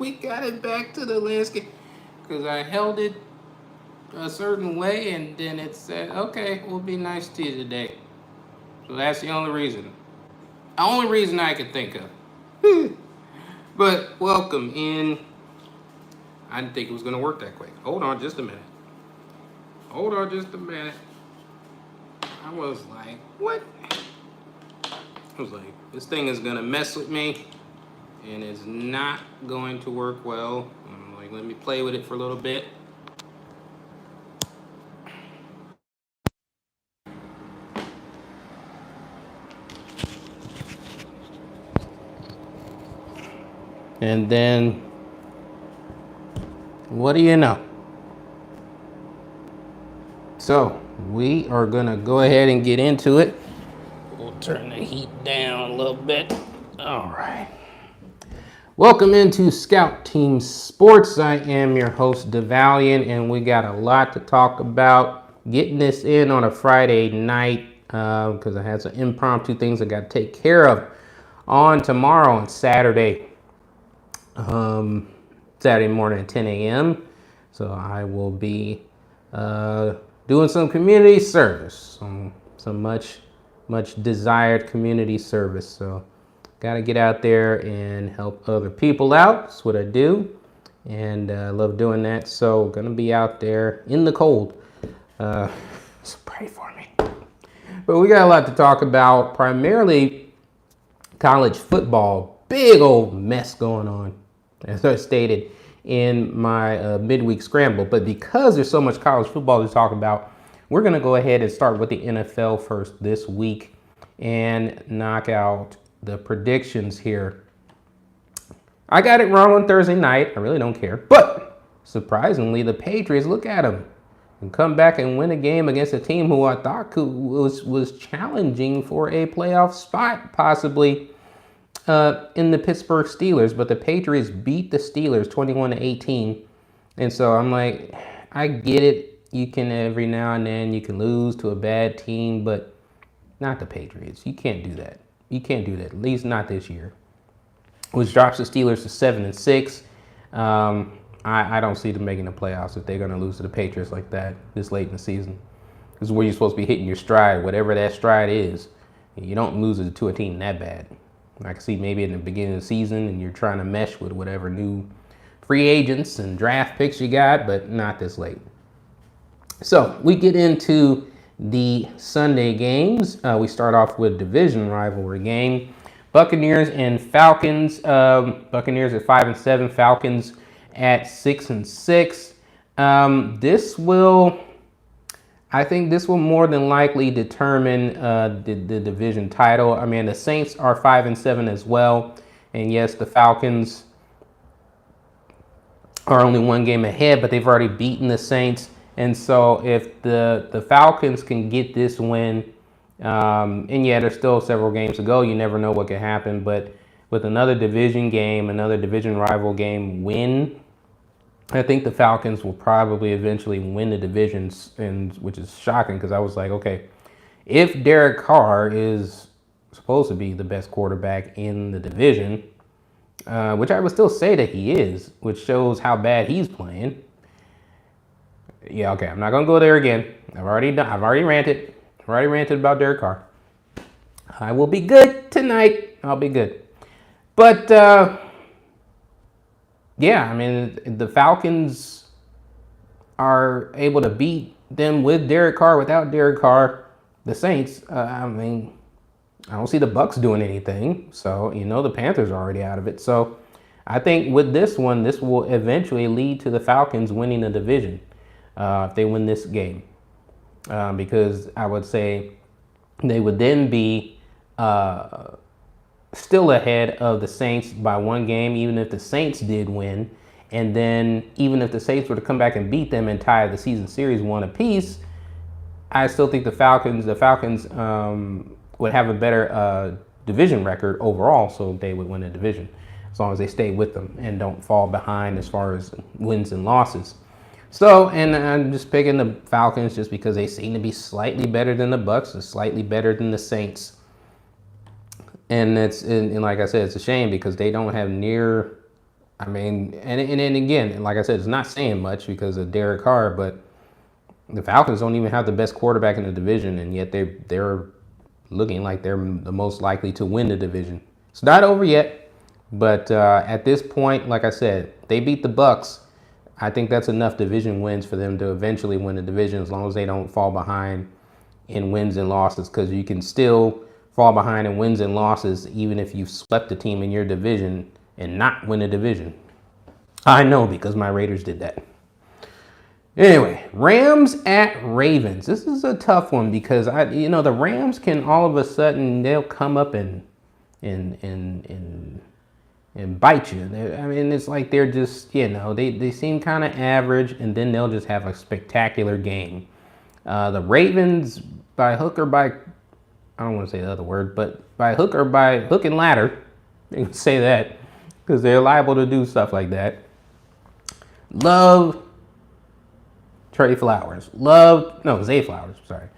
we got it back to the landscape. Because I held it a certain way and then it said, okay, we'll be nice to you today. So that's the only reason. The only reason I could think of. But welcome in. I didn't think it was going to work that quick. Hold on just a minute. Hold on just a minute. I was like, what? I was like, this thing is going to mess with me and it's not going to work well. I'm like, let me play with it for a little bit. And then, what do you know? So, we are going to go ahead and get into it. We'll turn the heat down a little bit. All right. Welcome into Scout Team Sports. I am your host, DeValiant, and we got a lot to talk about. Getting this in on a Friday night because I had some impromptu things I got to take care of on tomorrow and Saturday. Saturday morning at 10 a.m. So I will be doing some community service, some much desired community service. So got to get out there and help other people out. That's what I do, and I love doing that. So gonna be out there in the cold. So pray for me. But we got a lot to talk about. Primarily college football. Big old mess going on, as I stated in my midweek scramble. But because there's so much college football to talk about, we're going to go ahead and start with the NFL first this week and knock out the predictions here. I got it wrong on Thursday night. I really don't care. But surprisingly, the Patriots, look at them, and come back and win a game against a team who I thought was challenging for a playoff spot, possibly. In the Pittsburgh Steelers, but the Patriots beat the Steelers 21-18. And so I'm like, I get it. You can every now and then you can lose to a bad team, but not the Patriots. You can't do that. You can't do that. At least not this year. Which drops the Steelers to 7-6. I don't see them making the playoffs if they're going to lose to the Patriots like that this late in the season. This is where you're supposed to be hitting your stride, whatever that stride is. You don't lose it to a team that bad. I can see maybe in the beginning of the season and you're trying to mesh with whatever new free agents and draft picks you got, but not this late. So we get into the Sunday games. We start off with division rivalry game. Buccaneers and Falcons. Buccaneers at 5-7, Falcons at 6-6. I think this will more than likely determine the division title. I mean, the Saints are 5-7 as well. And yes, the Falcons are only one game ahead, but they've already beaten the Saints. And so if the Falcons can get this win, and yeah, there's still several games to go. You never know what can happen. But with another division game, another division rival game win, I think the Falcons will probably eventually win the divisions, and which is shocking because I was like, okay, if Derek Carr is supposed to be the best quarterback in the division, which I would still say that he is, which shows how bad he's playing. Yeah, okay, I'm not gonna go there again. I've already ranted. I've already ranted about Derek Carr. I will be good tonight. I'll be good. But yeah, I mean, the Falcons are able to beat them with Derek Carr. Without Derek Carr, the Saints, I mean, I don't see the Bucs doing anything. So, the Panthers are already out of it. So I think with this one, this will eventually lead to the Falcons winning the division if they win this game. Because I would say they would then be still ahead of the Saints by one game, even if the Saints did win. And then even if the Saints were to come back and beat them and tie the season series one apiece, I still think the Falcons would have a better division record overall, so they would win the division as long as they stay with them and don't fall behind as far as wins and losses. So, and I'm just picking the Falcons just because they seem to be slightly better than the Bucs and slightly better than the Saints. And like I said, it's a shame because they don't have near I mean, and then again, like I said, it's not saying much because of Derek Carr, but the Falcons don't even have the best quarterback in the division, and yet they're looking like they're the most likely to win the division. It's not over yet, but at this point, like I said, they beat the Bucks. I think that's enough division wins for them to eventually win the division, as long as they don't fall behind in wins and losses, because you can still fall behind in wins and losses even if you've swept the team in your division and not win a division. I know because my Raiders did that. Anyway, Rams at Ravens. This is a tough one because the Rams can all of a sudden they'll come up and bite you. I mean, it's like they're just they seem kind of average, and then they'll just have a spectacular game. The Ravens, by hook or by, I don't want to say the other word, but by hook or by hook and ladder, they can say that because they're liable to do stuff like that. Love Zay Flowers. Sorry.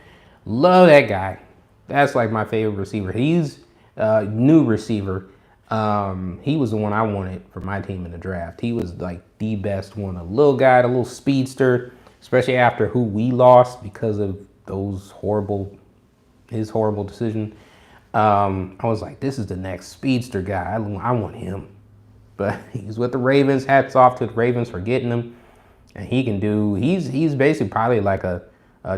Love that guy. That's like my favorite receiver. He's a new receiver. He was the one I wanted for my team in the draft. He was like the best one. A little guy, a little speedster, especially after who we lost because of his horrible decision. I was like, this is the next speedster guy. I want him. But he's with the Ravens. Hats off to the Ravens for getting him. And he's basically probably like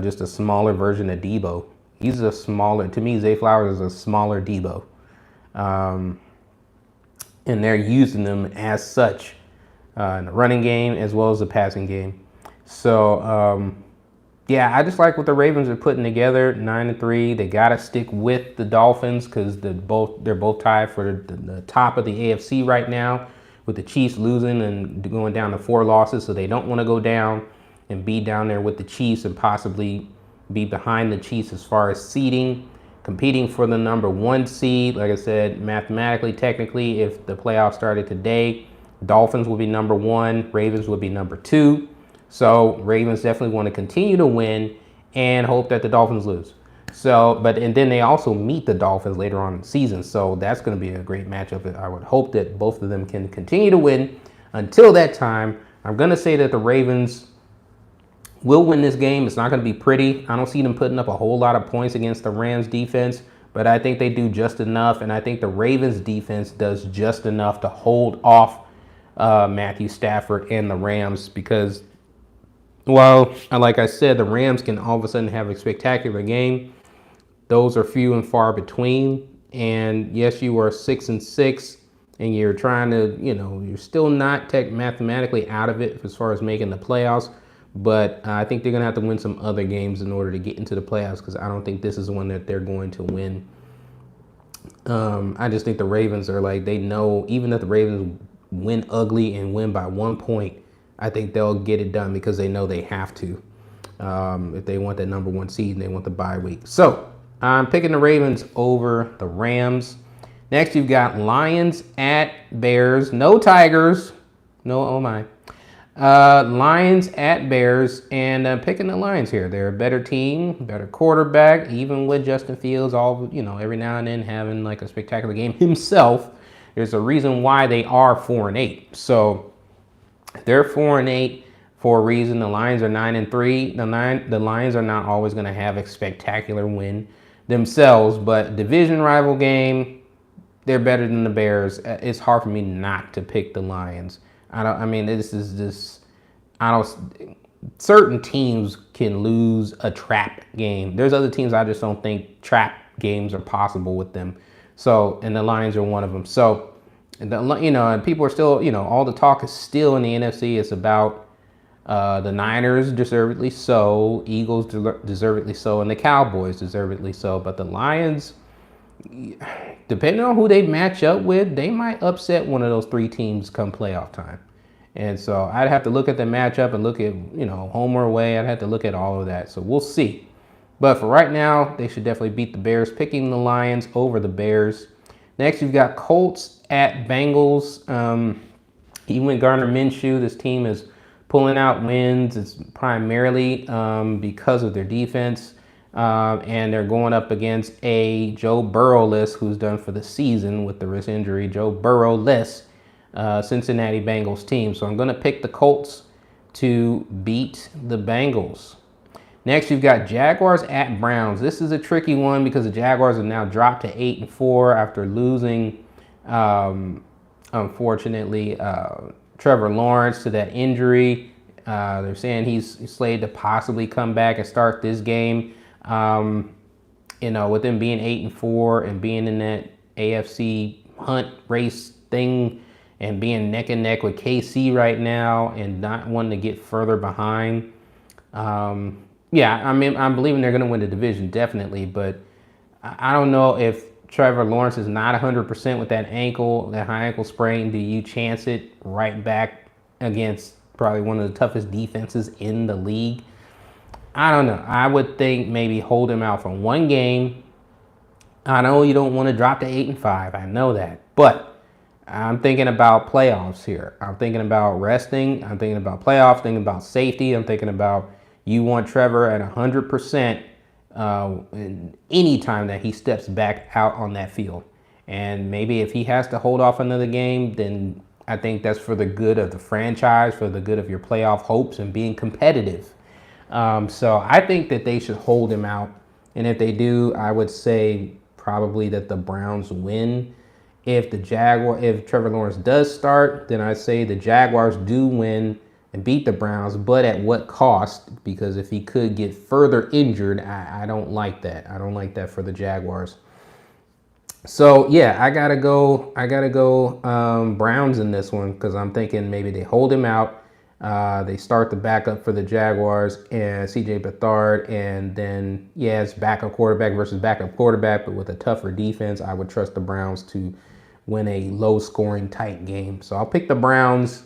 just a smaller version of Debo. To me, Zay Flowers is a smaller Debo. And they're using them as such in the running game as well as the passing game. So, I just like what the Ravens are putting together, 9-3. They got to stick with the Dolphins because they're both tied for the top of the AFC right now, with the Chiefs losing and going down to 4 losses. So they don't want to go down and be down there with the Chiefs and possibly be behind the Chiefs as far as seeding, competing for the number 1 seed. Like I said, mathematically, technically, if the playoffs started today, Dolphins will be number 1, Ravens will be number 2. So Ravens definitely want to continue to win and hope that the Dolphins lose. And then they also meet the Dolphins later on in the season. So that's going to be a great matchup. I would hope that both of them can continue to win. Until that time, I'm going to say that the Ravens will win this game. It's not going to be pretty. I don't see them putting up a whole lot of points against the Rams defense, but I think they do just enough. And I think the Ravens defense does just enough to hold off Matthew Stafford and the Rams because, well, like I said, the Rams can all of a sudden have a spectacular game. Those are few and far between. And yes, you are 6-6, and you're trying to, you're still not mathematically out of it as far as making the playoffs. But I think they're going to have to win some other games in order to get into the playoffs because I don't think this is the one that they're going to win. I just think the Ravens are like, they know, even if the Ravens win ugly and win by 1 point, I think they'll get it done because they know they have to. If they want that number 1 seed and they want the bye week. So I'm picking the Ravens over the Rams. Next, you've got Lions at Bears. No Tigers. No, oh my. Lions at Bears, and I'm picking the Lions here. They're a better team, better quarterback, even with Justin Fields every now and then having like a spectacular game himself. There's a reason why they are 4-8. So they're 4-8 for a reason. The Lions are 9-3. The Lions are not always going to have a spectacular win themselves, but division rival game, they're better than the Bears. It's hard for me not to pick the Lions. Certain teams can lose a trap game. There's other teams I just don't think trap games are possible with them. So, and the Lions are one of them. So, and people are still, all the talk is still in the NFC. It's about the Niners, deservedly so, Eagles, deservedly so, and the Cowboys, deservedly so. But the Lions, depending on who they match up with, they might upset one of those 3 teams come playoff time. And so I'd have to look at the matchup and look at, home or away. I'd have to look at all of that. So we'll see. But for right now, they should definitely beat the Bears, picking the Lions over the Bears. Next, you've got Colts at Bengals. Even with Gardner Minshew, this team is pulling out wins. It's primarily because of their defense. And they're going up against a Joe Burrow-less who's done for the season with the wrist injury. Joe Burrow-less Cincinnati Bengals team. So I'm going to pick the Colts to beat the Bengals. Next, you've got Jaguars at Browns. This is a tricky one because the Jaguars have now dropped to 8-4 after losing, unfortunately, Trevor Lawrence to that injury. They're saying he's slated to possibly come back and start this game. With them being 8-4 and being in that AFC hunt race thing and being neck and neck with KC right now and not wanting to get further behind. I'm believing they're going to win the division, definitely. But I don't know if Trevor Lawrence is not 100% with that high ankle sprain. Do you chance it right back against probably one of the toughest defenses in the league? I don't know. I would think maybe hold him out for one game. I know you don't want to drop to 8-5. I know that. But I'm thinking about playoffs here. I'm thinking about resting. I'm thinking about playoffs, thinking about safety. I'm thinking about you want Trevor at 100% any time that he steps back out on that field. And maybe if he has to hold off another game, then I think that's for the good of the franchise, for the good of your playoff hopes and being competitive. So I think that they should hold him out. And if they do, I would say probably that the Browns win. If Trevor Lawrence does start, then I say the Jaguars do win and beat the Browns, but at what cost? Because if he could get further injured, I don't like that. I don't like that for the Jaguars. So yeah, I gotta go Browns in this one because I'm thinking maybe they hold him out. They start the backup for the Jaguars and CJ Beathard, and then it's backup quarterback versus backup quarterback, but with a tougher defense, I would trust the Browns to win a low-scoring, tight game. So I'll pick the Browns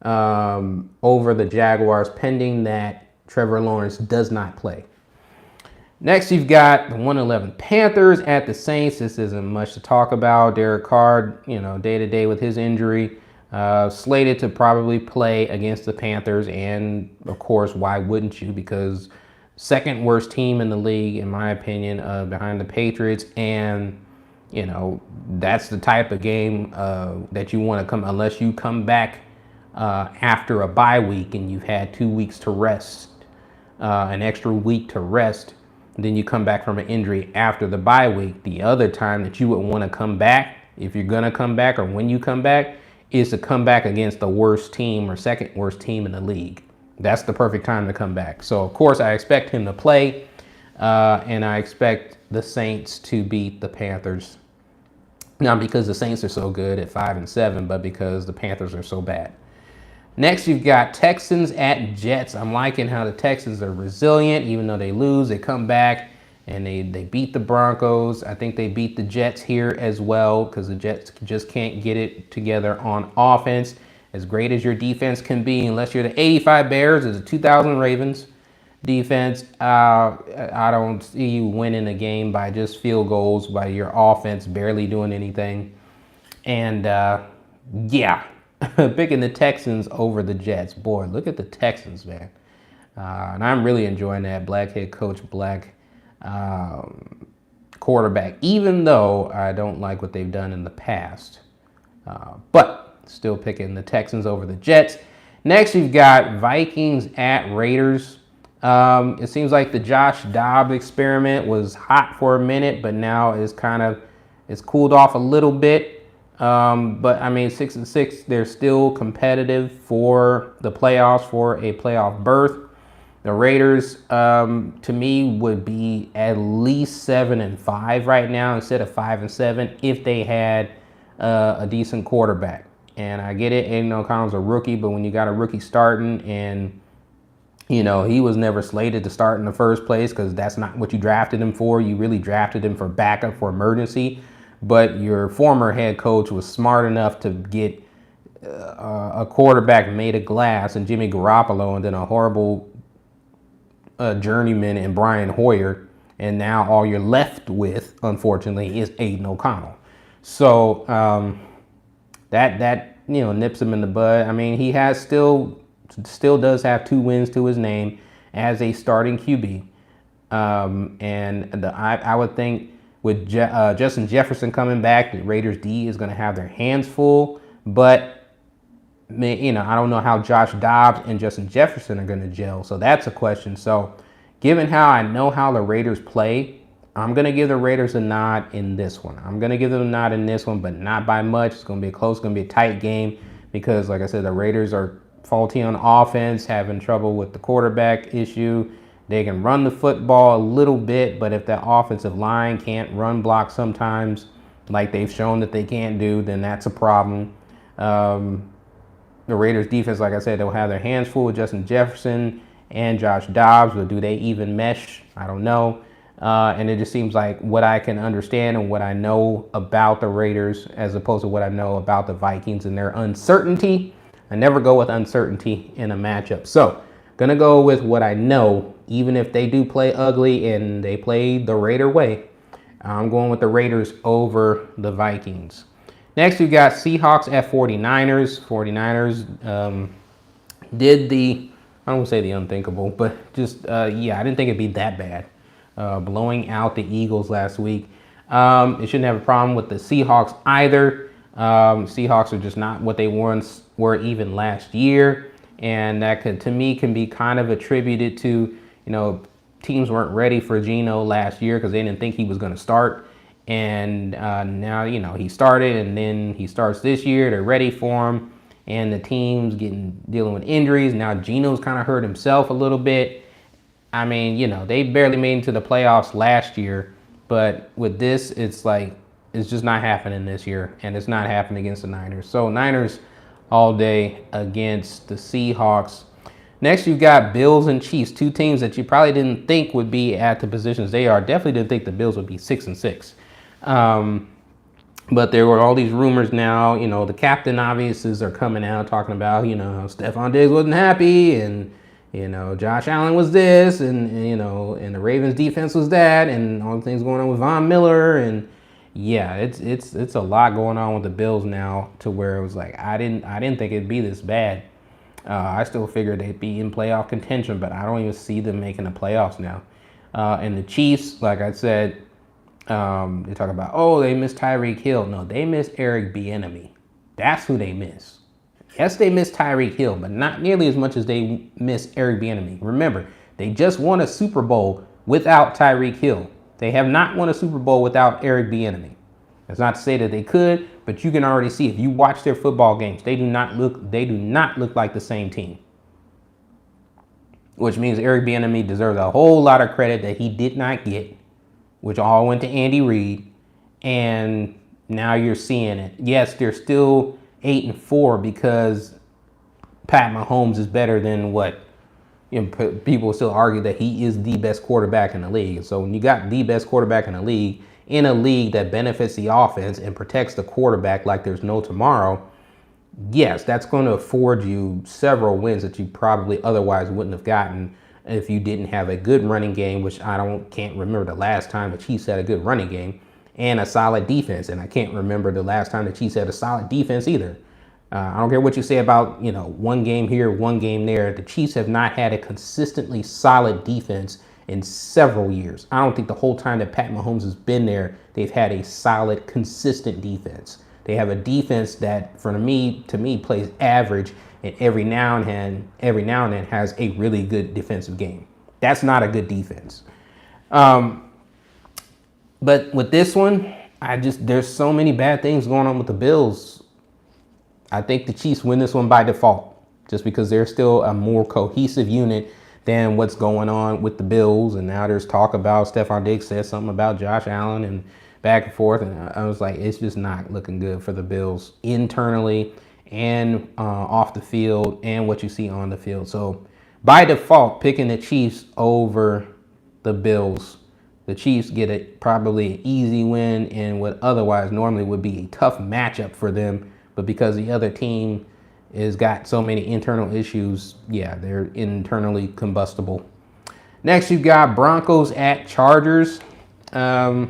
over the Jaguars, pending that Trevor Lawrence does not play. Next, you've got the 1-11 Panthers at the Saints. This isn't much to talk about. Derek Carr, day-to-day with his injury, slated to probably play against the Panthers. And, of course, why wouldn't you? Because second worst team in the league, in my opinion, behind the Patriots. And, that's the type of game that you want to unless you come back after a bye week and you've had 2 weeks to rest, an extra week to rest, then you come back from an injury after the bye week. The other time that you would want to come back, if you're going to come back or when you come back, is to come back against the worst team or second worst team in the league. That's the perfect time to come back. So, of course, I expect him to play, and I expect the Saints to beat the Panthers. Not because the Saints are so good at 5-7, but because the Panthers are so bad. Next, you've got Texans at Jets. I'm liking how the Texans are resilient. Even though they lose, they come back and they beat the Broncos. I think they beat the Jets here as well because the Jets just can't get it together on offense. As great as your defense can be, unless you're the 85 Bears or the 2000 Ravens defense, I don't see you winning a game by just field goals, by your offense barely doing anything. And picking the Texans over the Jets. Boy, look at the Texans, man. And I'm really enjoying that black head coach, black quarterback, even though I don't like what they've done in the past. But still picking the Texans over the Jets. Next, you've got Vikings at Raiders. It seems like the Josh Dobbs experiment was hot for a minute, but now it's cooled off a little bit. But I mean, 6-6, they're still competitive for the playoffs, for a playoff berth. The Raiders, to me, would be at least 7-5 right now instead of 5-7 if they had a decent quarterback. And I get it, Aiden O'Connell's a rookie, but when you got a rookie starting and he was never slated to start in the first place because that's not what you drafted him for. You really drafted him for backup, for emergency. But your former head coach was smart enough to get a quarterback made of glass and Jimmy Garoppolo, and then a horrible journeyman in Brian Hoyer. And now all you're left with, unfortunately, is Aiden O'Connell. So that nips him in the bud. I mean, he has still does have 2 wins to his name as a starting QB. I would think with Justin Jefferson coming back, the Raiders D is going to have their hands full. But I don't know how Josh Dobbs and Justin Jefferson are going to gel. So that's a question. So given how I know how the Raiders play, I'm going to give the Raiders a nod in this one. I'm going to give them a nod in this one, but not by much. It's going to be close. It's going to be a tight game because, like I said, the Raiders are faulty on offense, having trouble with the quarterback issue. They can run the football a little bit, but if the offensive line can't run block sometimes, like they've shown that they can't do, then that's a problem. The Raiders defense, like I said, they'll have their hands full with Justin Jefferson and Josh Dobbs, but do they even mesh? I don't know. And it just seems like what I can understand and what I know about the Raiders as opposed to what I know about the Vikings and their uncertainty. I never go with uncertainty in a matchup. So, gonna go with what I know, even if they do play ugly and they play the Raider way. I'm going with the Raiders over the Vikings. Next, we got Seahawks at 49ers. 49ers did I don't want to say the unthinkable, but just, I didn't think it'd be that bad. Blowing out the Eagles last week. It shouldn't have a problem with the Seahawks either. Seahawks are just not what they once were even last year. And that to me, can be kind of attributed to, teams weren't ready for Geno last year because they didn't think he was going to start. And now, he started and then he starts this year. They're ready for him. And the team's dealing with injuries. Now, Geno's kind of hurt himself a little bit. I mean, they barely made it to the playoffs last year. But with this, it's just not happening this year. And it's not happening against the Niners. So, Niners all day against the Seahawks. Next, you've got Bills and Chiefs, two teams that you probably didn't think would be at the positions they are. Definitely didn't think the Bills would be 6-6. But there were all these rumors now. The captain obviously are coming out talking about, Stephon Diggs wasn't happy and, Josh Allen was this and the Ravens defense was that and all the things going on with Von Miller. And yeah, it's a lot going on with the Bills now to where it was like, I didn't think it'd be this bad. I still figured they'd be in playoff contention, but I don't even see them making the playoffs now. And the Chiefs, like I said, they talk about, they miss Tyreek Hill. No, they miss Eric Bieniemy. That's who they miss. Yes, they miss Tyreek Hill, but not nearly as much as they miss Eric Bieniemy. Remember, they just won a Super Bowl without Tyreek Hill. They have not won a Super Bowl without Eric Bieniemy. That's not to say that they could, but you can already see if you watch their football games, they do not look like the same team. Which means Eric Bieniemy deserves a whole lot of credit that he did not get, which all went to Andy Reid, and now you're seeing it. Yes, they're still 8-4 because Pat Mahomes is better than what people still argue that he is the best quarterback in the league. So when you got the best quarterback in a league that benefits the offense and protects the quarterback like there's no tomorrow, yes, that's going to afford you several wins that you probably otherwise wouldn't have gotten if you didn't have a good running game, which can't remember the last time the Chiefs had a good running game, and a solid defense. And I can't remember the last time the Chiefs had a solid defense either. I don't care what you say about, one game here, one game there. The Chiefs have not had a consistently solid defense in several years. I don't think the whole time that Pat Mahomes has been there, they've had a solid, consistent defense. They have a defense that, to me, plays average, and every now and then has a really good defensive game. That's not a good defense. But with this one, there's so many bad things going on with the Bills. I think the Chiefs win this one by default, just because they're still a more cohesive unit than what's going on with the Bills. And now there's talk about Stephon Diggs said something about Josh Allen and back and forth. And I was like, it's just not looking good for the Bills internally and off the field and what you see on the field. So by default, picking the Chiefs over the Bills. The Chiefs get probably an easy win in what otherwise normally would be a tough matchup for them. But because the other team has got so many internal issues, they're internally combustible. Next, you've got Broncos at Chargers. It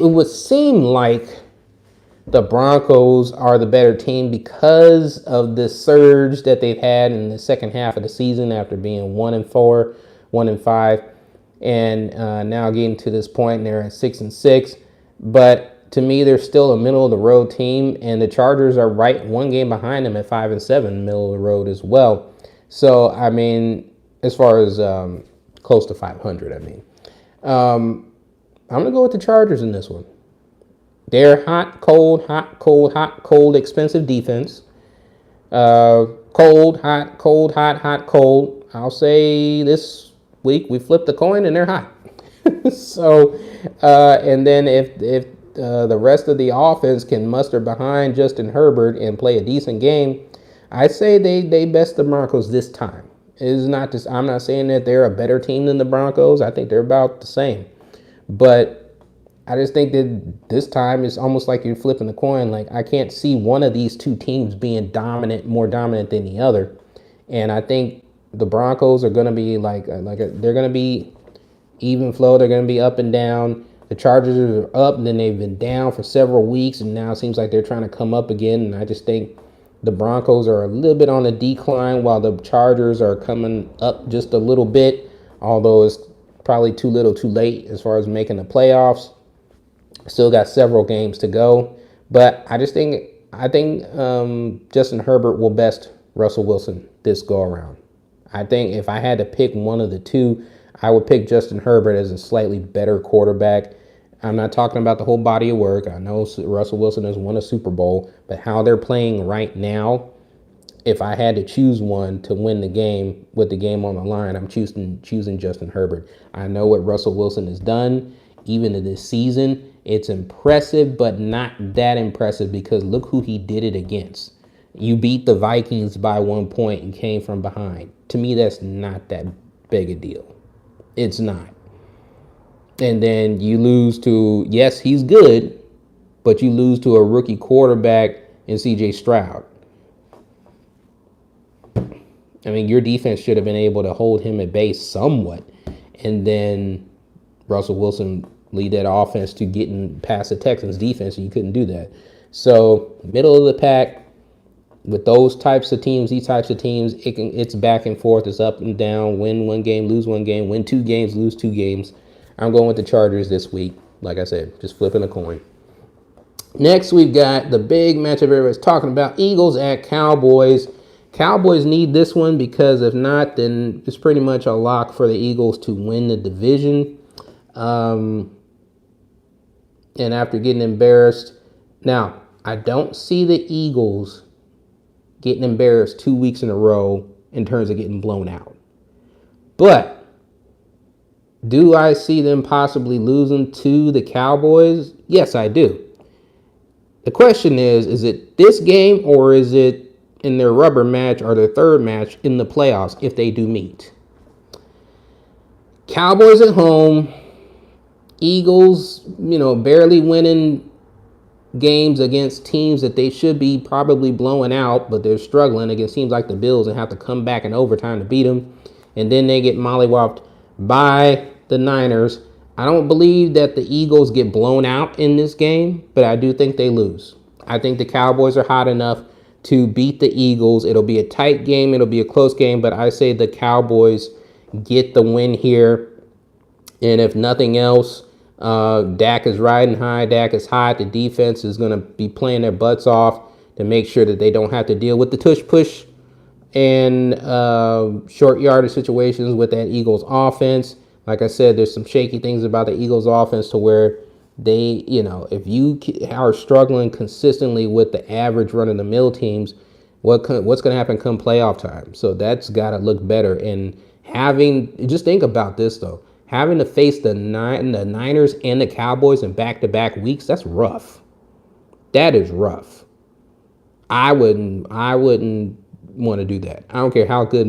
would seem like the Broncos are the better team because of the surge that they've had in the second half of the season after being 1-4, 1-5, and now getting to this point, and they're at 6-6. But to me, they're still a middle of the road team, and the Chargers are right one game behind them at 5-7, middle of the road as well. So I mean, as far as close to 500, I mean, I'm gonna go with the Chargers in this one. They're hot, cold, hot, cold, hot, cold, expensive defense. Cold, hot, cold, hot, hot, cold. I'll say this week we flipped the coin and they're hot. So, and then if the rest of the offense can muster behind Justin Herbert and play a decent game, I say they best the Broncos this time. It is not just, I'm not saying that they're a better team than the Broncos. I think they're about the same. But I just think that this time it's almost like you're flipping the coin. Like, I can't see one of these two teams being dominant, more dominant than the other. And I think the Broncos are going to be they're going to be even flow. They're going to be up and down. The Chargers are up, and then they've been down for several weeks, and now it seems like they're trying to come up again. And I just think the Broncos are a little bit on a decline, while the Chargers are coming up just a little bit, although it's probably too little too late as far as making the playoffs. Still got several games to go, but I think Justin Herbert will best Russell Wilson this go around. I think if I had to pick one of the two, I would pick Justin Herbert as a slightly better quarterback. I'm not talking about the whole body of work. I know Russell Wilson has won a Super Bowl, but how they're playing right now, if I had to choose one to win the game with the game on the line, I'm choosing Justin Herbert. I know what Russell Wilson has done, even in this season. It's impressive, but not that impressive, because look who he did it against. You beat the Vikings by 1 point and came from behind. To me, that's not that big a deal. It's not. And then you lose to, yes, he's good, but you lose to a rookie quarterback in CJ Stroud. I mean, your defense should have been able to hold him at bay somewhat. And then Russell Wilson lead that offense to getting past the Texans defense, and you couldn't do that. So middle of the pack with these types of teams, it's back and forth, it's up and down, win one game, lose one game, win 2 games, lose 2 games. I'm going with the Chargers this week. Like I said, just flipping a coin. Next, we've got the big matchup everybody's talking about, Eagles at Cowboys. Cowboys need this one, because if not, then it's pretty much a lock for the Eagles to win the division. And after getting embarrassed, now I don't see the Eagles getting embarrassed 2 weeks in a row in terms of getting blown out. But do I see them possibly losing to the Cowboys? Yes, I do. The question is it this game, or is it in their rubber match or their third match in the playoffs if they do meet? Cowboys at home, Eagles, barely winning games against teams that they should be probably blowing out, but they're struggling against teams like the Bills and have to come back in overtime to beat them. And then they get mollywopped by the Niners. I don't believe that the Eagles get blown out in this game, but I do think they lose. I think the Cowboys are hot enough to beat the Eagles. It'll be a tight game. It'll be a close game, but I say the Cowboys get the win here. And if nothing else, Dak is riding high. Dak is hot. The defense is going to be playing their butts off to make sure that they don't have to deal with the tush push and short yardage situations with that Eagles offense. Like I said, there's some shaky things about the Eagles offense to where they, if you are struggling consistently with the average run-of-the-mill teams, what's going to happen come playoff time? So that's got to look better. And just think about this, though. Having to face the Niners and the Cowboys in back-to-back weeks, that's rough. That is rough. I wouldn't want to do that. I don't care how good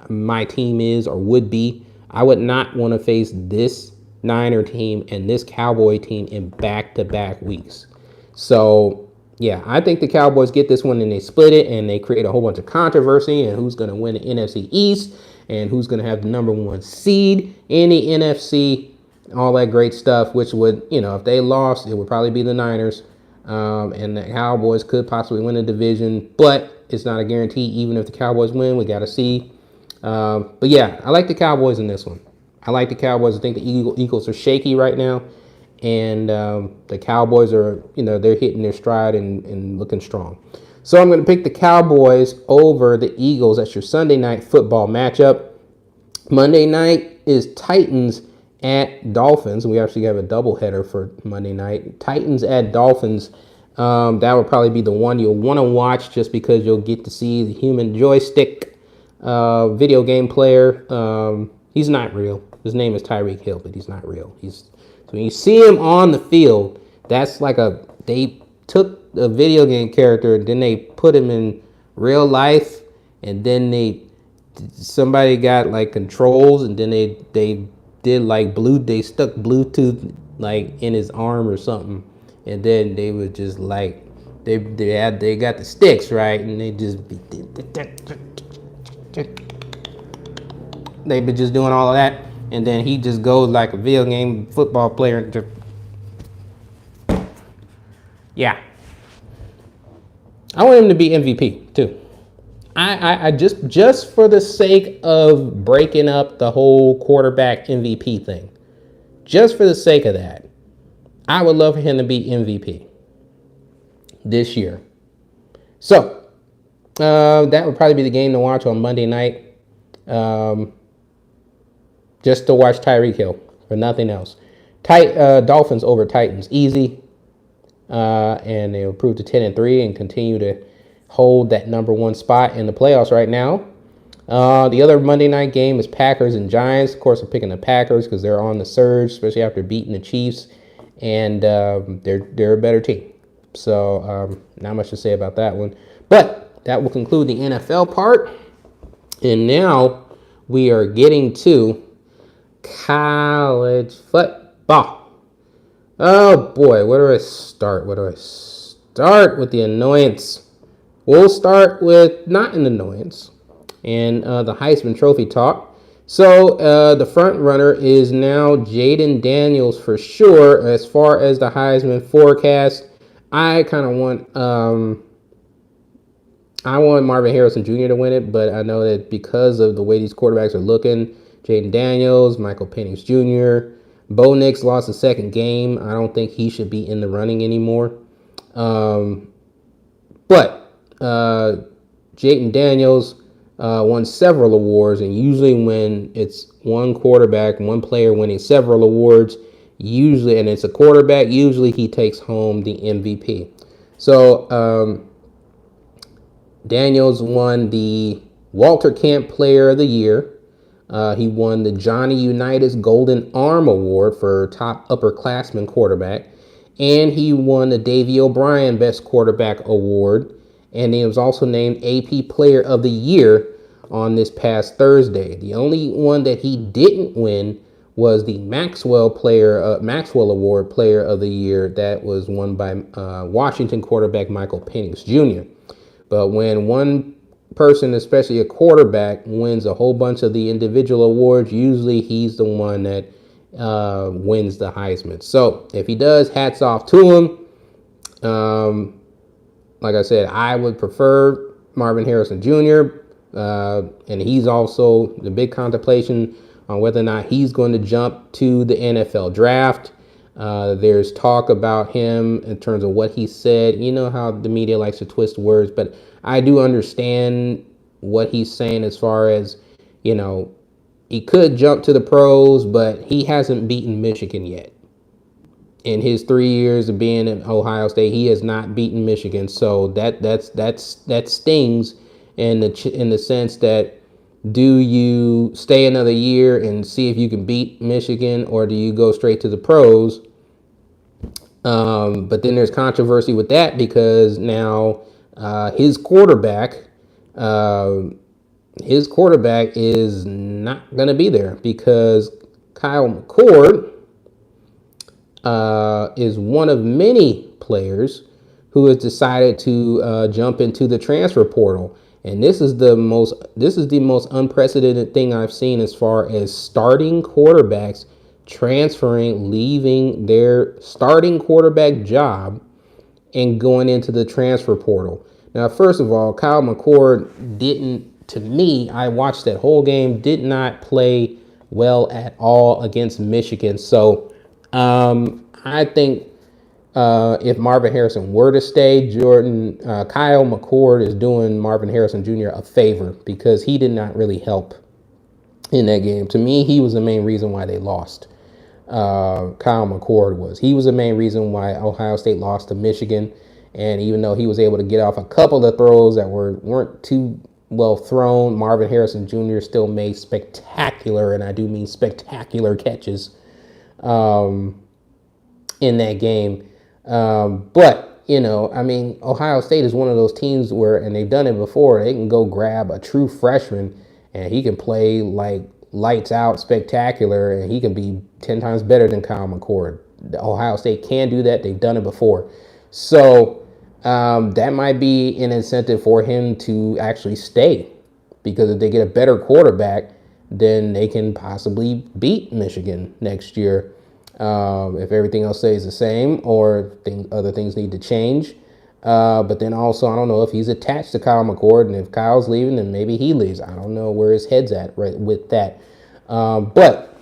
my team is or would be. I would not want to face this Niner team and this Cowboy team in back-to-back weeks. So, yeah, I think the Cowboys get this one and they split it and they create a whole bunch of controversy and who's going to win the NFC East and who's going to have the number 1 seed in the NFC, all that great stuff, which would, if they lost, it would probably be the Niners. And the Cowboys could possibly win the division, but it's not a guarantee. Even if the Cowboys win, we got to see. But yeah, I like the Cowboys in this one. I like the Cowboys. I think the Eagles are shaky right now. and the Cowboys are, they're hitting their stride and looking strong. So I'm going to pick the Cowboys over the Eagles. That's your Sunday night football matchup. Monday night is Titans at Dolphins. We actually have a doubleheader for Monday night. Titans at Dolphins. That would probably be the one you'll want to watch just because you'll get to see the human joystick video game player. He's not real. His name is Tyreek Hill, but he's not real. So when you see him on the field, that's like they took a video game character and then they put him in real life, and then somebody got like controls, and then they did like they stuck Bluetooth like in his arm or something, and then they would just like they got the sticks right, and they've been just doing all of that, and then he just goes like a video game football player. Yeah, I want him to be MVP too. I just for the sake of breaking up the whole quarterback MVP thing, just for the sake of that, I would love for him to be MVP this year. So that would probably be the game to watch on Monday night, just to watch Tyreek Hill for nothing else. Dolphins over Titans, easy, and they'll improve to 10-3 and continue to hold that number one spot in the playoffs right now. The other Monday night game is Packers and Giants. Of course, I'm picking the Packers because they're on the surge, especially after beating the Chiefs, and they're a better team. So not much to say about that one. But that will conclude the NFL part. And now we are getting to college football. Oh boy, where do I start? With the annoyance? We'll start with not an annoyance and the Heisman Trophy talk. So the front runner is now Jaden Daniels for sure. As far as the Heisman forecast, I kind of want Marvin Harrison Jr. to win it, but I know that because of the way these quarterbacks are looking, Jaden Daniels, Michael Penix Jr., Bo Nix lost the second game. I don't think he should be in the running anymore. But Jaden Daniels won several awards, and usually when it's one quarterback, one player winning several awards, and it's a quarterback, usually he takes home the MVP. So Daniels won the Walter Camp Player of the Year. He won the Johnny Unitas Golden Arm Award for top upperclassman quarterback, and he won the Davey O'Brien Best Quarterback Award. And he was also named AP Player of the Year on this past Thursday. The only one that he didn't win was the Maxwell Award Player of the Year. That was won by Washington quarterback Michael Penix Jr. But when one person, especially a quarterback, wins a whole bunch of the individual awards, usually he's the one that wins the Heisman. So if he does, hats off to him. Like I said, I would prefer Marvin Harrison Jr., and he's also the big contemplation on whether or not he's going to jump to the NFL draft. There's talk about him in terms of what he said. You know how the media likes to twist words, but I do understand what he's saying as far as, he could jump to the pros, but he hasn't beaten Michigan yet. In his 3 years of being at Ohio State, he has not beaten Michigan. So that stings in the sense that, do you stay another year and see if you can beat Michigan, or do you go straight to the pros? But then there's controversy with that because now his quarterback is not going to be there because Kyle McCord is one of many players who has decided to jump into the transfer portal. And this is the most unprecedented thing I've seen as far as starting quarterbacks transferring, leaving their starting quarterback job and going into the transfer portal. Now, first of all, Kyle McCord to me, I watched that whole game, did not play well at all against Michigan. So I I think if Marvin Harrison were to stay, Kyle McCord is doing Marvin Harrison Jr. a favor because he did not really help in that game. To me, he was the main reason why they lost. Kyle McCord was. He was the main reason why Ohio State lost to Michigan. And even though he was able to get off a couple of throws that weren't too well thrown, Marvin Harrison Jr. still made spectacular, and I do mean spectacular catches in that game. But, I mean, Ohio State is one of those teams where, and they've done it before, they can go grab a true freshman and he can play like lights out spectacular, and he can be 10 times better than Kyle McCord. Ohio State can do that. They've done it before. So that might be an incentive for him to actually stay, because if they get a better quarterback, then they can possibly beat Michigan next year. If everything else stays the same, or other things need to change. But then also, I don't know if he's attached to Kyle McCord, and if Kyle's leaving, then maybe he leaves. I don't know where his head's at right with that. But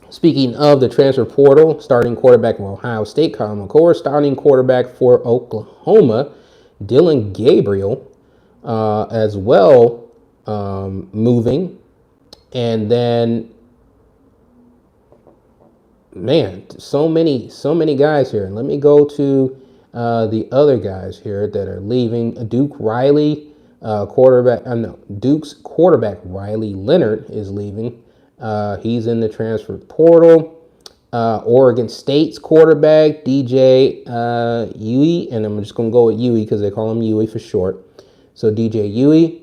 speaking of the transfer portal, starting quarterback from Ohio State, Kyle McCord, starting quarterback for Oklahoma, Dylan Gabriel, as well, moving. And then, man, so many guys here. And let me go to the other guys here that are leaving. Duke Riley, Duke's quarterback Riley Leonard is leaving. He's in the transfer portal. Oregon State's quarterback DJ Huey, and I'm just going to go with Huey because they call him Huey for short. So DJ Huey,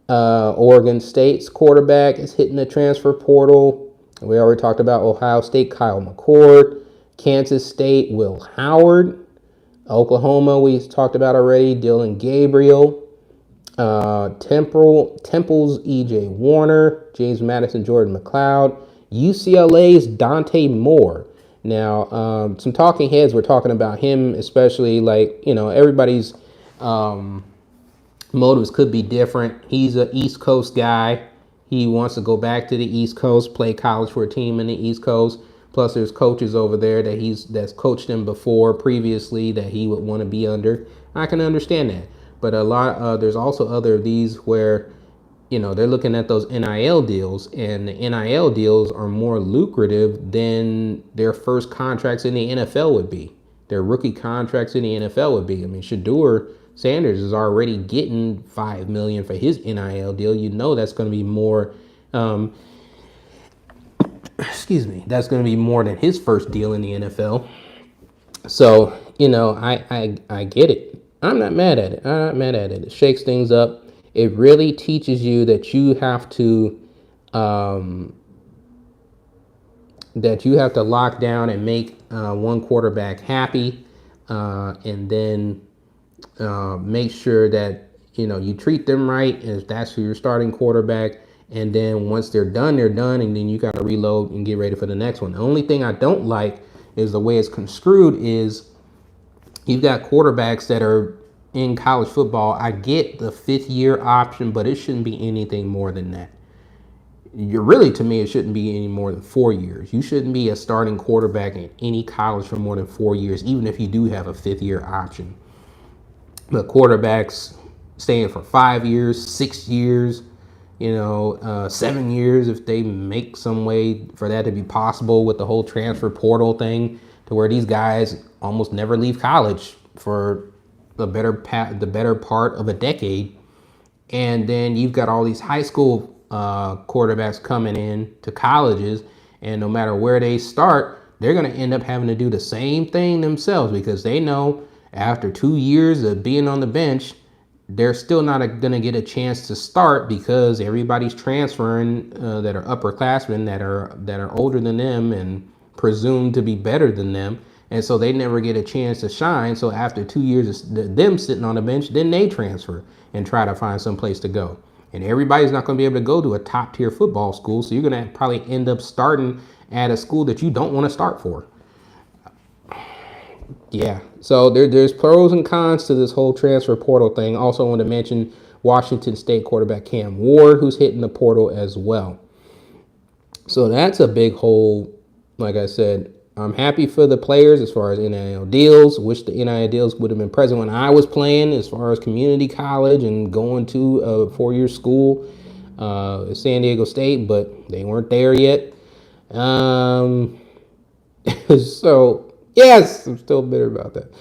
Oregon State's quarterback, is hitting the transfer portal. We already talked about Ohio State, Kyle McCord. Kansas State, Will Howard. Oklahoma, we talked about already, Dylan Gabriel. Temple's E.J. Warner. James Madison, Jordan McLeod. UCLA's Dante Moore. Now, some talking heads were talking about him, especially everybody's motives could be different. He's an East Coast guy. He wants to go back to the East Coast, play college for a team in the East Coast. Plus, there's coaches over there that's coached him before previously that he would want to be under. I can understand that, but there's also other of these where, they're looking at those NIL deals, and the NIL deals are more lucrative than their first contracts in the NFL would be. Their rookie contracts in the NFL would be. I mean, Shedeur Sanders is already getting $5 million for his NIL deal. That's going to be more. That's going to be more than his first deal in the NFL. So, I get it. I'm not mad at it. It shakes things up. It really teaches you that you have to lock down and make one quarterback happy, and then make sure that you treat them right, if that's who you're starting quarterback. And then once they're done, and then you got to reload and get ready for the next one. The only thing I don't like is the way it's construed is you've got quarterbacks that are in college football. I get the 5th year option, but it shouldn't be anything more than that. To me, it shouldn't be any more than 4 years. You shouldn't be a starting quarterback in any college for more than 4 years, even if you do have a 5th year option. But quarterbacks staying for 5 years, 6 years, 7 years, if they make some way for that to be possible with the whole transfer portal thing, to where these guys almost never leave college for the better part of a decade. And then you've got all these high school quarterbacks coming in to colleges, and no matter where they start, they're going to end up having to do the same thing themselves, because they know after 2 years of being on the bench, they're still not going to get a chance to start, because everybody's transferring that are upperclassmen that are older than them and presumed to be better than them. And so they never get a chance to shine. So after 2 years of them sitting on the bench, then they transfer and try to find some place to go. And everybody's not going to be able to go to a top tier football school. So you're going to probably end up starting at a school that you don't want to start for. Yeah, so there's pros and cons to this whole transfer portal thing. Also want to mention Washington State quarterback Cam Ward, who's hitting the portal as well. So that's a big hole, like I said, I'm happy for the players as far as NIL deals. Wish the NIL deals would have been present when I was playing, as far as community college and going to a 4-year school, San Diego State, but they weren't there yet. So yes, I'm still bitter about that.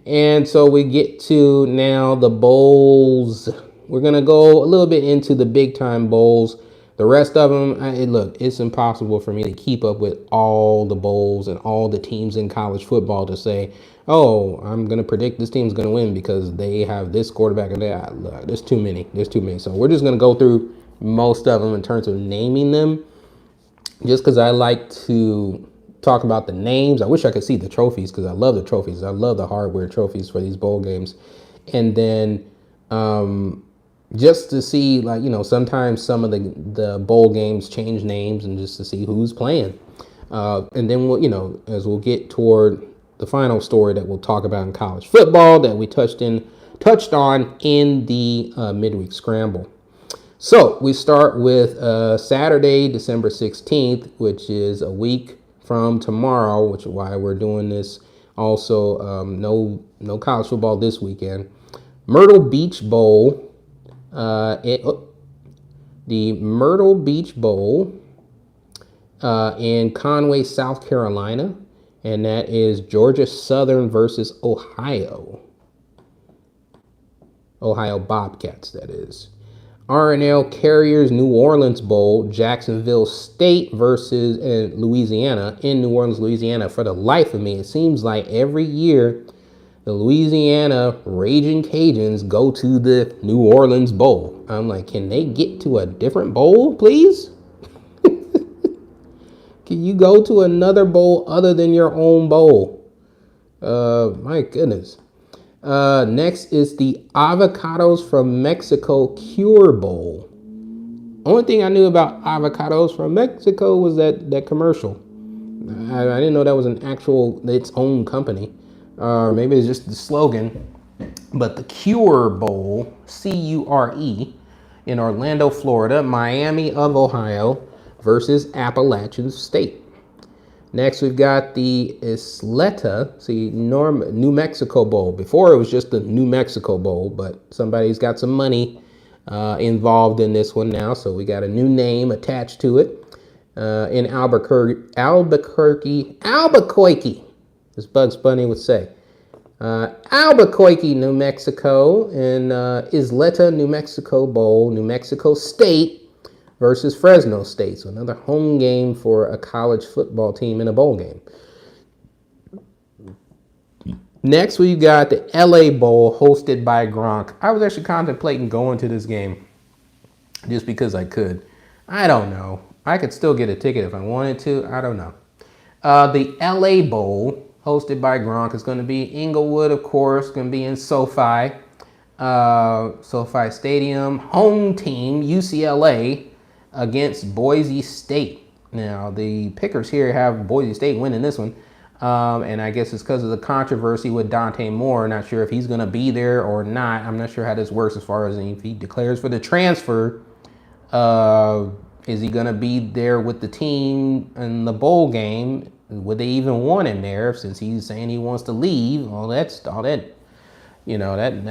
And so we get to now the bowls. We're gonna go a little bit into the big time bowls. The rest of them, look, it's impossible for me to keep up with all the bowls and all the teams in college football to say, oh, I'm gonna predict this team's gonna win because they have this quarterback and that. Look, there's too many. There's too many. So we're just gonna go through most of them in terms of naming them, just because I like to talk about the names. I wish I could see the trophies because I love the trophies. I love the hardware trophies for these bowl games. And then just to see, like, sometimes some of the bowl games change names, and just to see who's playing. And then we'll, as we'll get toward the final story that we'll talk about in college football that we touched on in the midweek scramble. So we start with Saturday, December 16th, which is a week from tomorrow, which is why we're doing this. Also, no college football this weekend. Myrtle Beach Bowl. The Myrtle Beach Bowl in Conway, South Carolina, and that is Georgia Southern versus Ohio Bobcats, that is. R&L Carriers New Orleans Bowl, Jacksonville State versus Louisiana in New Orleans, Louisiana. For the life of me, it seems like every year the Louisiana Raging Cajuns go to the New Orleans Bowl. I'm like, can they get to a different bowl, please? Can you go to another bowl other than your own bowl? My goodness. Next is the Avocados from Mexico Cure Bowl. Only thing I knew about Avocados from Mexico was that commercial. I didn't know that was its own company. Maybe it's just the slogan. But the Cure Bowl, C-U-R-E, in Orlando, Florida, Miami of Ohio versus Appalachian State. Next, we've got the Isleta, New Mexico Bowl. Before, it was just the New Mexico Bowl, but somebody's got some money involved in this one now, so we got a new name attached to it in Albuquerque, as Bugs Bunny would say. Albuquerque, New Mexico, and Isleta, New Mexico Bowl, New Mexico State versus Fresno State. So another home game for a college football team in a bowl game. Next, we've got the LA Bowl hosted by Gronk. I was actually contemplating going to this game just because I could. I don't know. I could still get a ticket if I wanted to. I don't know. The LA Bowl hosted by Gronk is going to be Inglewood, of course, going to be in SoFi Stadium. Home team, UCLA, against Boise State. Now, the pickers here have Boise State winning this one. And I guess it's because of the controversy with Dante Moore. Not sure if he's going to be there or not. I'm not sure how this works as far as if he declares for the transfer. Is he going to be there with the team in the bowl game? Would they even want him there since he's saying he wants to leave? Well, that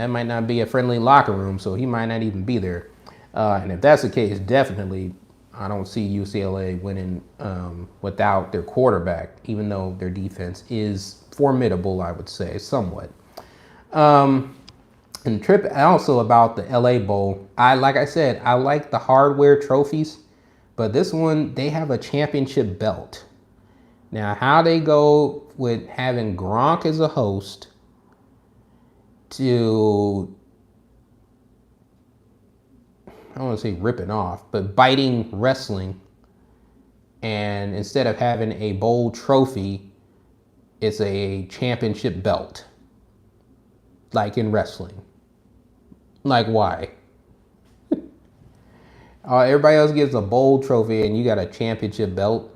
might not be a friendly locker room, so he might not even be there. And if that's the case, definitely I don't see UCLA winning without their quarterback, even though their defense is formidable, I would say, somewhat. And trip also about the LA Bowl, like I said, I like the hardware trophies, but this one, they have a championship belt. Now, how they go with having Gronk as a host to, I don't want to say ripping off, but biting wrestling, and instead of having a bowl trophy, it's a championship belt, like in wrestling. Like, why? Everybody else gets a bowl trophy, and you got a championship belt.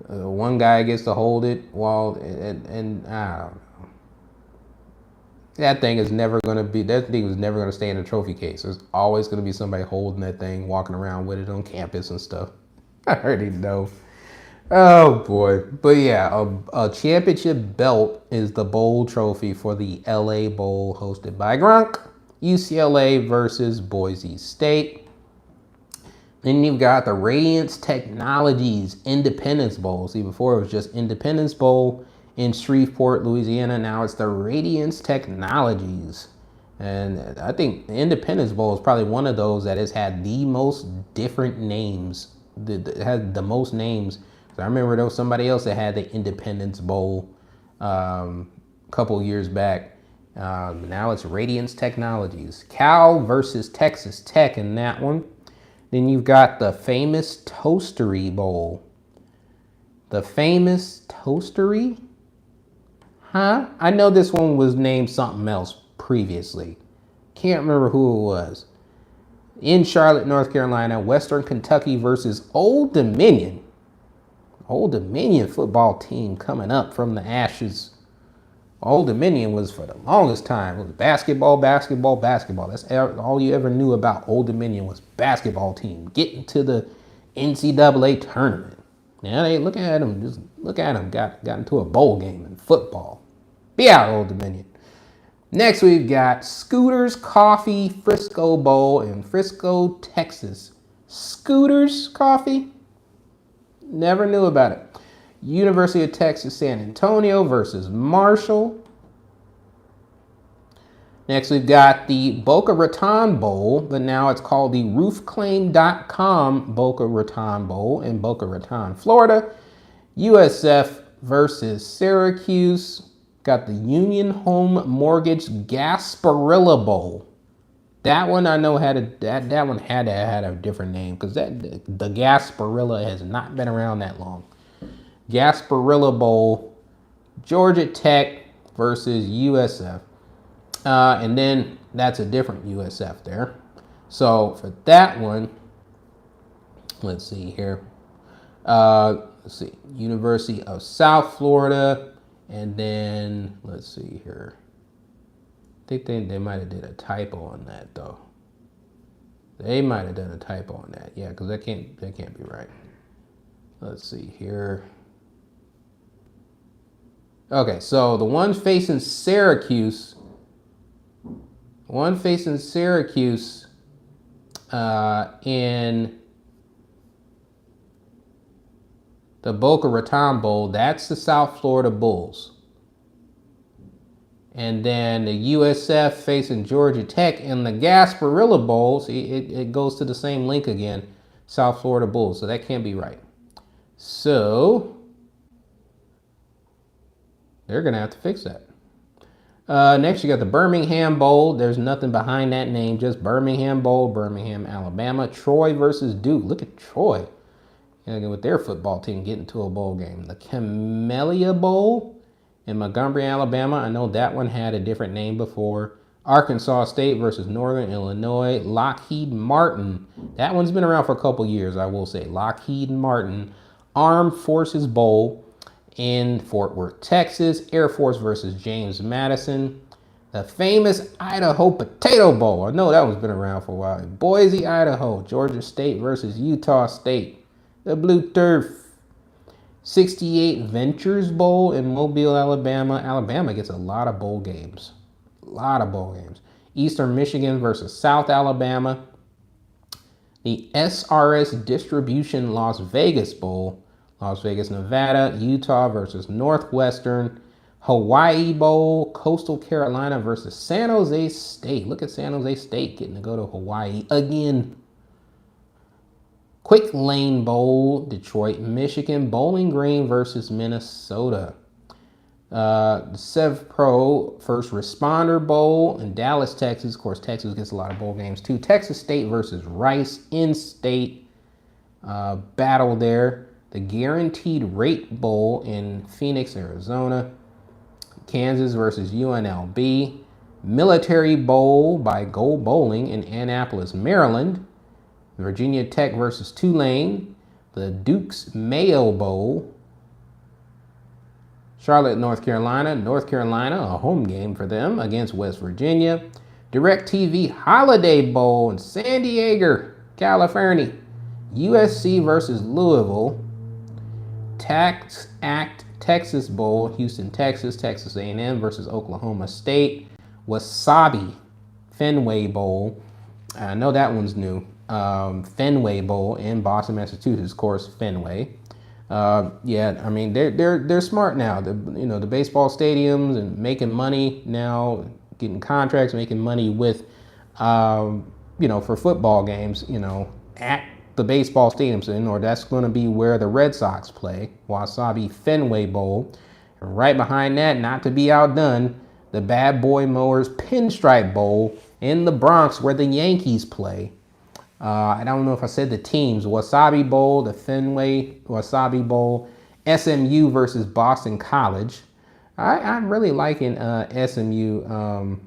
One guy gets to hold it while, and I don't know. That thing was never going to stay in a trophy case. There's always going to be somebody holding that thing, walking around with it on campus and stuff. I already know. Oh boy. But yeah, a championship belt is the bowl trophy for the LA Bowl hosted by Gronk. UCLA versus Boise State. Then you've got the Radiance Technologies Independence Bowl. See, before it was just Independence Bowl in Shreveport, Louisiana. Now it's the Radiance Technologies. And I think the Independence Bowl is probably one of those that has had the most different names. It had the most names. I remember there was somebody else that had the Independence Bowl a couple years back. Now it's Radiance Technologies. Cal versus Texas Tech in that one. Then you've got the famous Toastery Bowl. The famous Toastery? Huh? I know this one was named something else previously. Can't remember who it was. In Charlotte, North Carolina, Western Kentucky versus Old Dominion. Old Dominion football team coming up from the ashes. Old Dominion was for the longest time. It was basketball, basketball, basketball. That's all you ever knew about Old Dominion was basketball team getting to the NCAA tournament. Now they look at them, just look at them, got into a bowl game in football. Be out, Old Dominion. Next we've got Scooters Coffee Frisco Bowl in Frisco, Texas. Scooters Coffee? Never knew about it. University of Texas San Antonio versus Marshall. Next, we've got the Boca Raton Bowl, but now it's called the roofclaim.com Boca Raton Bowl in Boca Raton, Florida. USF versus Syracuse. Got the Union Home Mortgage Gasparilla Bowl. That one I know that one had to have had a different name because the Gasparilla has not been around that long. Gasparilla Bowl, Georgia Tech versus USF. And then that's a different USF there. So for that one, let's see here. Let's see, University of South Florida. And then, let's see here. I think they might have did a typo on that though. They might have done a typo on that. Yeah, because that can't be right. Let's see here. Okay, so the one facing Syracuse in the Boca Raton Bowl, that's the South Florida Bulls. And then the USF facing Georgia Tech in the Gasparilla Bowl, see, it goes to the same link again, South Florida Bulls, so that can't be right. So they're going to have to fix that. Next, you got the Birmingham Bowl. There's nothing behind that name, just Birmingham Bowl, Birmingham, Alabama. Troy versus Duke. Look at Troy. With their football team getting to a bowl game. The Camellia Bowl in Montgomery, Alabama. I know that one had a different name before. Arkansas State versus Northern Illinois. Lockheed Martin. That one's been around for a couple years, I will say. Lockheed Martin Armed Forces Bowl in Fort Worth, Texas. Air Force versus James Madison. The famous Idaho Potato Bowl. I know that one's been around for a while. Boise, Idaho. Georgia State versus Utah State. The Blue Turf. 68 Ventures Bowl in Mobile, Alabama. Alabama gets a lot of bowl games. Eastern Michigan versus South Alabama. The SRS Distribution Las Vegas Bowl. Las Vegas, Nevada. Utah versus Northwestern. Hawaii Bowl. Coastal Carolina versus San Jose State. Look at San Jose State getting to go to Hawaii again. Quick Lane Bowl, Detroit, Michigan. Bowling Green versus Minnesota. The Sev Pro First Responder Bowl in Dallas, Texas. Of course, Texas gets a lot of bowl games too. Texas State versus Rice, in-state battle there. The Guaranteed Rate Bowl in Phoenix, Arizona. Kansas versus UNLV. Military Bowl by Go Bowling in Annapolis, Maryland. Virginia Tech versus Tulane. The Duke's Mayo Bowl. Charlotte, North Carolina, a home game for them against West Virginia. DirecTV Holiday Bowl in San Diego, California. USC versus Louisville. Tax Act Texas Bowl, Houston, Texas, Texas A&M versus Oklahoma State. Wasabi Fenway Bowl. I know that one's new. Fenway Bowl in Boston, Massachusetts. Of course, Fenway. Yeah, I mean they're smart now. The baseball stadiums and making money now, getting contracts, making money with, for football games. At the baseball stadiums, or that's going to be where the Red Sox play. Wasabi Fenway Bowl. And right behind that, not to be outdone, the Bad Boy Mowers Pinstripe Bowl in the Bronx, where the Yankees play. I don't know if I said the teams. Wasabi Bowl, the Fenway Wasabi Bowl, SMU versus Boston College. I'm really liking SMU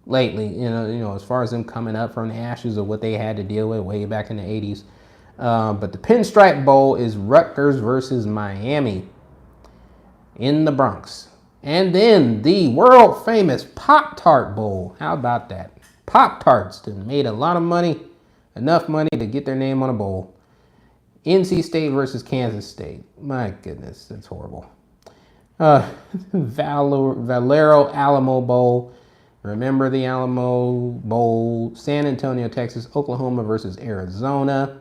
lately. As far as them coming up from the ashes of what they had to deal with way back in the 80s. But the Pinstripe Bowl is Rutgers versus Miami in the Bronx. And then the world famous Pop-Tart Bowl. How about that? Pop-Tarts that made a lot of money, enough money to get their name on a bowl. NC State versus Kansas State. My goodness, that's horrible. Valero Alamo Bowl. Remember the Alamo Bowl. San Antonio, Texas. Oklahoma versus Arizona.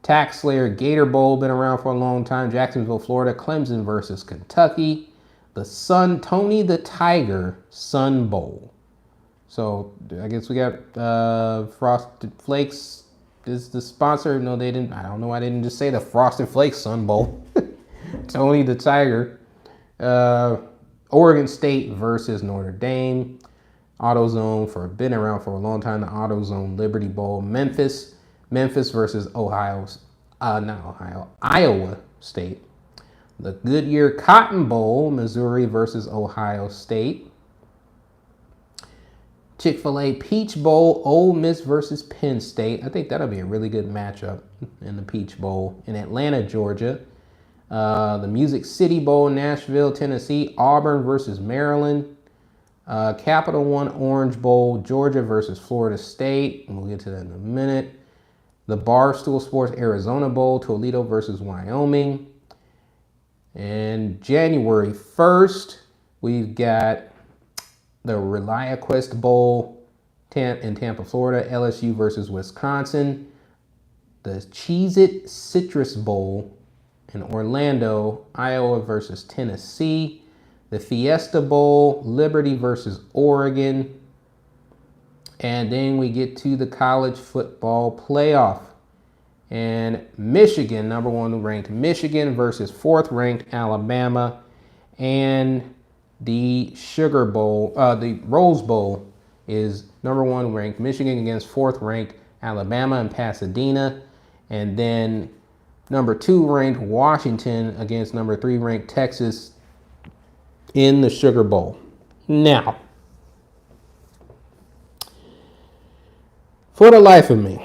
Tax Slayer Gator Bowl, been around for a long time. Jacksonville, Florida. Clemson versus Kentucky. The Tony the Tiger Sun Bowl. So I guess we got Frosted Flakes is the sponsor. No, they didn't. I don't know why they didn't just say the Frosted Flakes Sun Bowl. Tony the Tiger. Oregon State versus Notre Dame. AutoZone been around for a long time. The AutoZone Liberty Bowl. Memphis versus Iowa State. The Goodyear Cotton Bowl. Missouri versus Ohio State. Chick-fil-A Peach Bowl, Ole Miss versus Penn State. I think that'll be a really good matchup in the Peach Bowl. In Atlanta, Georgia. The Music City Bowl, Nashville, Tennessee. Auburn versus Maryland. Capital One Orange Bowl, Georgia versus Florida State. We'll get to that in a minute. The Barstool Sports Arizona Bowl, Toledo versus Wyoming. And January 1st, we've got the ReliaQuest Bowl in Tampa, Florida, LSU versus Wisconsin. The Cheez-It Citrus Bowl in Orlando, Iowa versus Tennessee. The Fiesta Bowl, Liberty versus Oregon. And then we get to the college football playoff. And Michigan, number one ranked Michigan versus fourth ranked Alabama. And the Sugar Bowl, the Rose Bowl is number one ranked Michigan against fourth ranked Alabama and Pasadena. And then number two ranked Washington against number three ranked Texas in the Sugar Bowl. Now, for the life of me,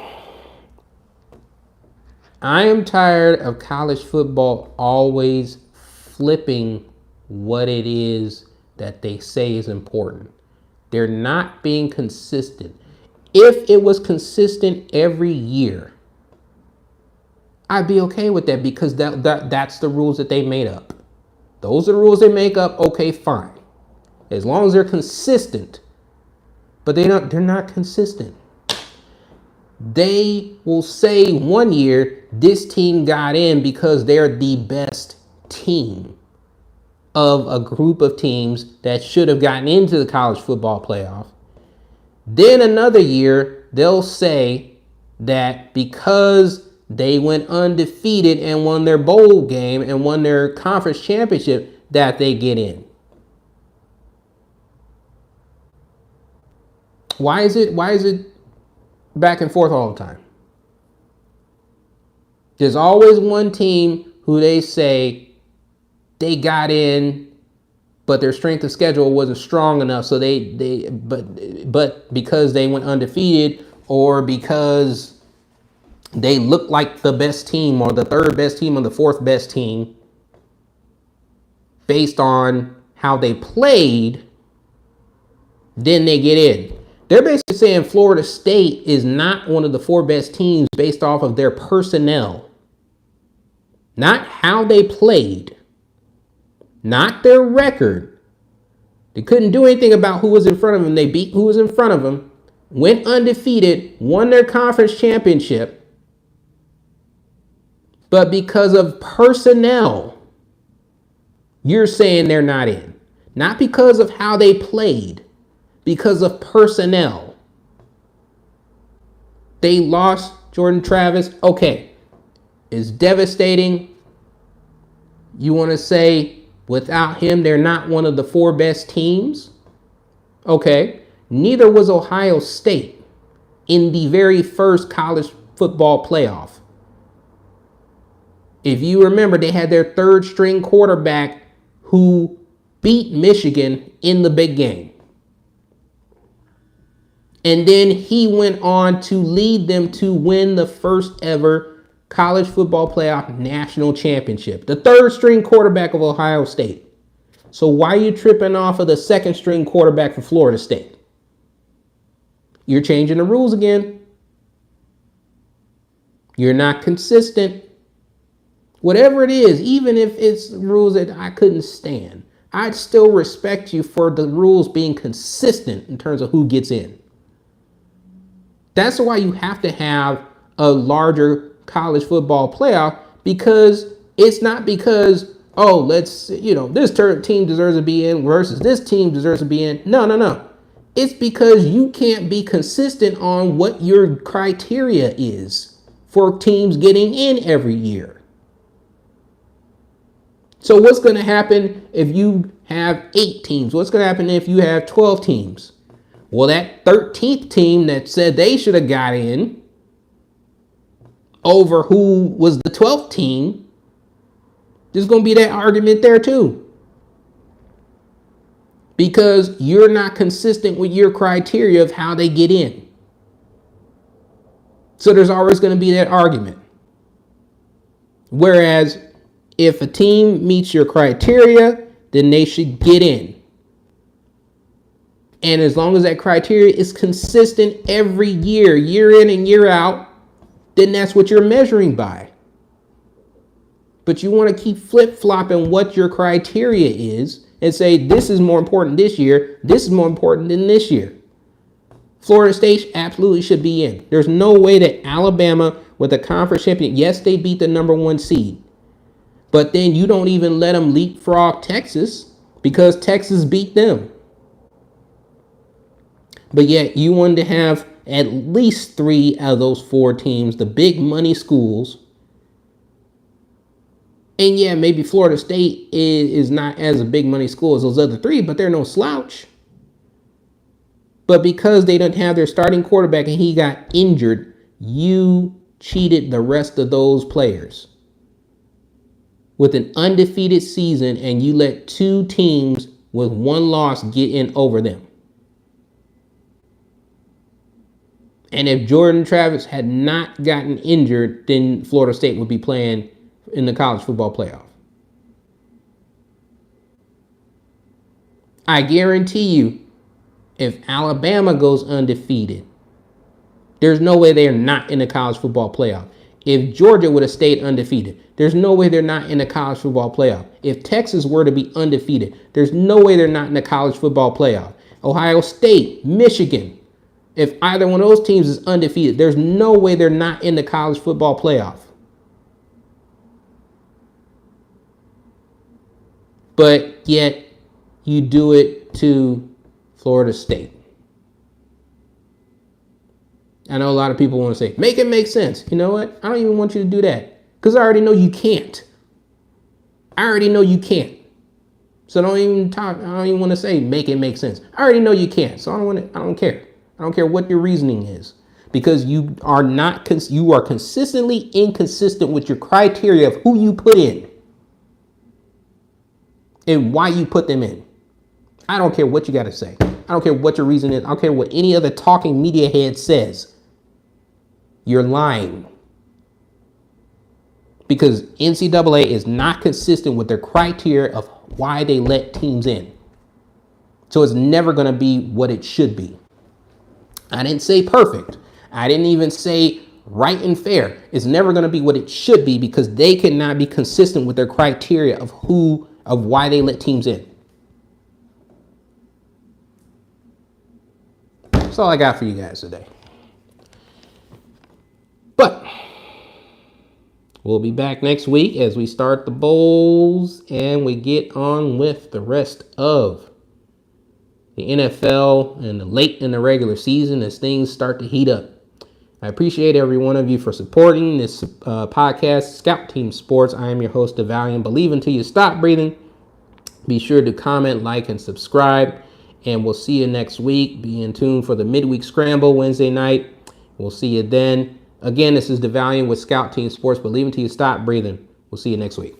I am tired of college football always flipping what it is that they say is important. They're not being consistent. If it was consistent every year, I'd be okay with that because that's the rules that they made up. Those are the rules they make up. Okay, fine. As long as they're consistent. But they're not consistent. They will say one year this team got in because they're the best team of a group of teams that should have gotten into the college football playoff. Then another year, they'll say that because they went undefeated and won their bowl game and won their conference championship, that they get in. Why is it back and forth all the time? There's always one team who they say they got in, but their strength of schedule wasn't strong enough, so but because they went undefeated or because they looked like the best team or the third best team or the fourth best team based on how they played, then they get in. They're basically saying Florida State is not one of the 4 best teams based off of their personnel. Not how they played. Not their record. They couldn't do anything about who was in front of them. They beat who was in front of them. Went undefeated. Won their conference championship. But because of personnel, you're saying they're not in. Not because of how they played. Because of personnel. They lost Jordan Travis. Okay. It's devastating. You want to say without him, they're not one of the 4 best teams? Okay. Neither was Ohio State in the very first college football playoff. If you remember, they had their 3rd string quarterback who beat Michigan in the big game. And then he went on to lead them to win the first ever college football playoff national championship. The 3rd string quarterback of Ohio State. So why are you tripping off of the 2nd string quarterback for Florida State? You're changing the rules again. You're not consistent. Whatever it is, even if it's rules that I couldn't stand, I'd still respect you for the rules being consistent in terms of who gets in. That's why you have to have a larger college football playoff, because it's not because, oh, this team deserves to be in versus this team deserves to be in. No. It's because you can't be consistent on what your criteria is for teams getting in every year. So what's going to happen if you have 8 teams? What's going to happen if you have 12 teams? Well, that 13th team that said they should have got in over who was the 12th team, there's going to be that argument there too. Because you're not consistent with your criteria of how they get in. So there's always going to be that argument. Whereas if a team meets your criteria, then they should get in. And as long as that criteria is consistent every year, year in and year out, then that's what you're measuring by. But you want to keep flip-flopping what your criteria is and say, this is more important this year, this is more important than this year. Florida State absolutely should be in. There's no way that Alabama, with a conference champion, yes, they beat the number 1 seed. But then you don't even let them leapfrog Texas because Texas beat them. But yet you wanted to have at least 3 out of those 4 teams, the big money schools. And yeah, maybe Florida State is not as a big money school as those other 3, but they're no slouch. But because they didn't have their starting quarterback and he got injured, you cheated the rest of those players. With an undefeated season, and you let 2 teams with 1 loss get in over them. And if Jordan Travis had not gotten injured, then Florida State would be playing in the college football playoff. I guarantee you, if Alabama goes undefeated, there's no way they're not in the college football playoff. If Georgia would have stayed undefeated, there's no way they're not in the college football playoff. If Texas were to be undefeated, there's no way they're not in the college football playoff. Ohio State, Michigan, if either one of those teams is undefeated, there's no way they're not in the college football playoff. But yet you do it to Florida State. I know a lot of people want to say, make it make sense. You know what? I don't even want you to do that because I already know you can't. I already know you can't. So don't even talk. I don't even want to say make it make sense. I already know you can't. So I don't care. I don't care what your reasoning is, because you are consistently inconsistent with your criteria of who you put in and why you put them in. I don't care what you got to say. I don't care what your reason is. I don't care what any other talking media head says. You're lying. Because NCAA is not consistent with their criteria of why they let teams in. So it's never going to be what it should be. I didn't say perfect. I didn't even say right and fair. It's never going to be what it should be because they cannot be consistent with their criteria of why they let teams in. That's all I got for you guys today. But we'll be back next week as we start the bowls and we get on with the rest of the NFL and the late in the regular season as things start to heat up. I appreciate every one of you for supporting this podcast, Scout Team Sports. I am your host, DeValian. Believe until you stop breathing. Be sure to comment, like, and subscribe. And we'll see you next week. Be in tune for the midweek scramble Wednesday night. We'll see you then. Again, this is DeValian with Scout Team Sports. Believe until you stop breathing. We'll see you next week.